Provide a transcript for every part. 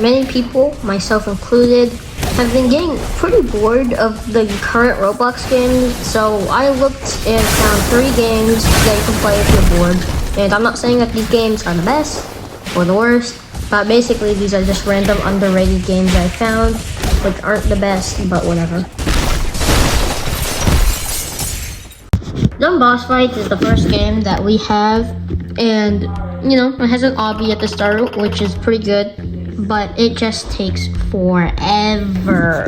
many people, myself included, have been getting pretty bored of the current Roblox games, so I looked and found 3 games that you can play if you're bored. And I'm not saying that these games are the best or the worst, but basically these are just random underrated games I found, which aren't the best, but whatever. Dumb Boss Fights is the first game that we have, and you know, it has an obby at the start, which is pretty good, but it just takes forever.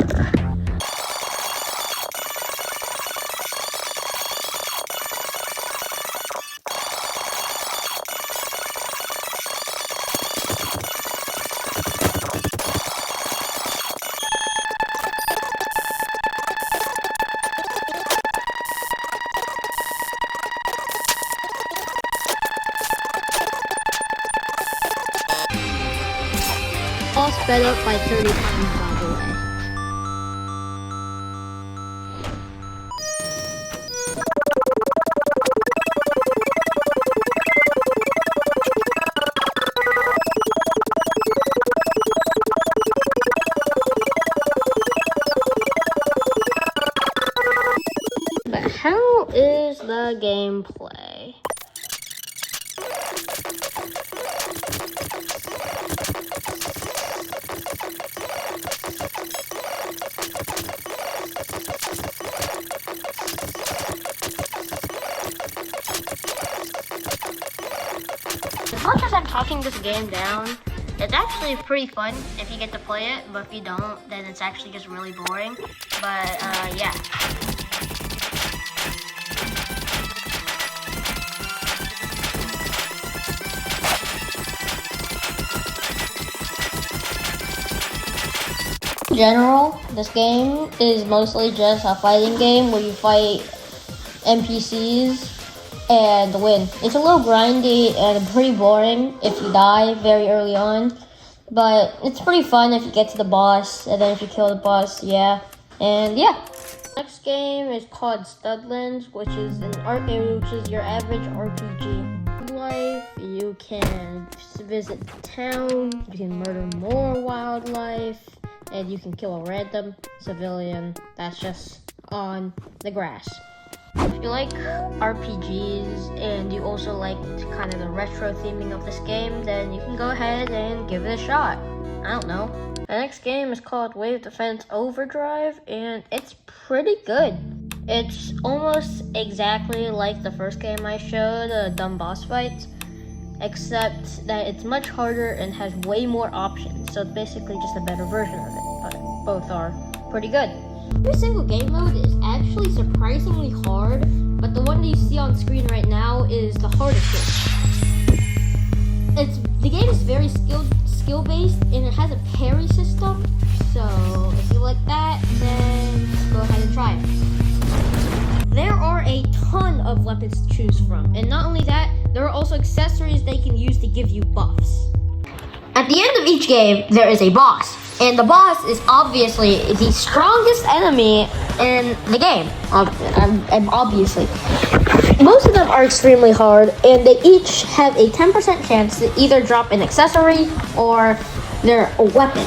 All sped up by 30 times, by the way. But how is the gameplay? As much as I'm talking this game down, it's actually pretty fun if you get to play it, but if you don't, then it's actually just really boring. But yeah. In general, this game is mostly just a fighting game where you fight NPCs and win. It's a little grindy and pretty boring if you die very early on, but it's pretty fun if you get to the boss, and then if you kill the boss, yeah. And yeah. Next game is called Studlands, which is your average RPG. Life, you can visit the town, you can murder more wildlife, and you can kill a random civilian that's just on the grass. If you like RPGs and you also like kind of the retro theming of this game, then you can go ahead and give it a shot. I don't know. The next game is called Wave Defense Overdrive, and it's pretty good. It's almost exactly like the first game I showed, Dumb Boss Fights, except that it's much harder and has way more options. So it's basically just a better version of it, but both are pretty good. Every single game mode is actually surprisingly hard, but the one that you see on screen right now is the hardest one. The game is very skill-based, and it has a parry system, so if you like that, then go ahead and try it. There are a ton of weapons to choose from, and not only that, there are also accessories they can use to give you buffs. At the end of each game, there is a boss, and the boss is obviously the strongest enemy in the game, obviously. Most of them are extremely hard, and they each have a 10% chance to either drop an accessory or their weapon.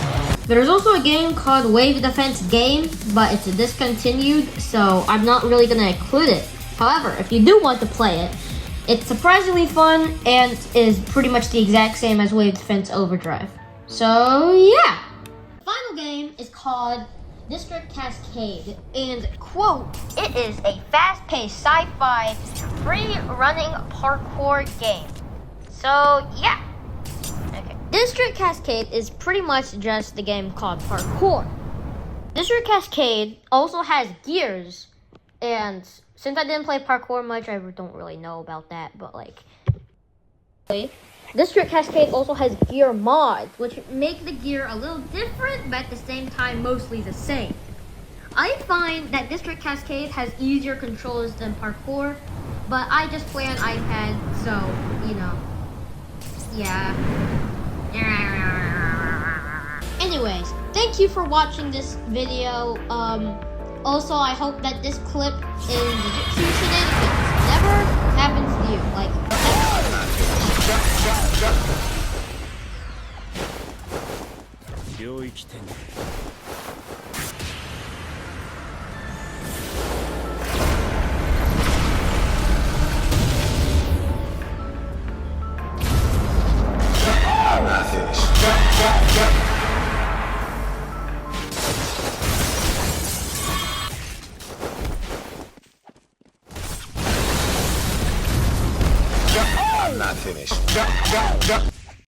There's also a game called Wave Defense Game, but it's discontinued, so I'm not really going to include it. However, if you do want to play it, it's surprisingly fun and is pretty much the exact same as Wave Defense Overdrive. So yeah! The final game is called District Cascade, and quote, it is a fast-paced sci-fi free-running parkour game. So yeah. Okay. District Cascade is pretty much just the game called parkour. District Cascade also has gears, and since I didn't play parkour much, I don't really know about that, but like, District Cascade also has gear mods, which make the gear a little different, but at the same time, mostly the same. I find that District Cascade has easier controls than parkour, but I just play on iPad, so, you know, yeah. Anyways, thank you for watching this video. Also, I hope that this clip is appreciated. If it never happens to you, like, 領域展開 I'm not finished. I'm not finished.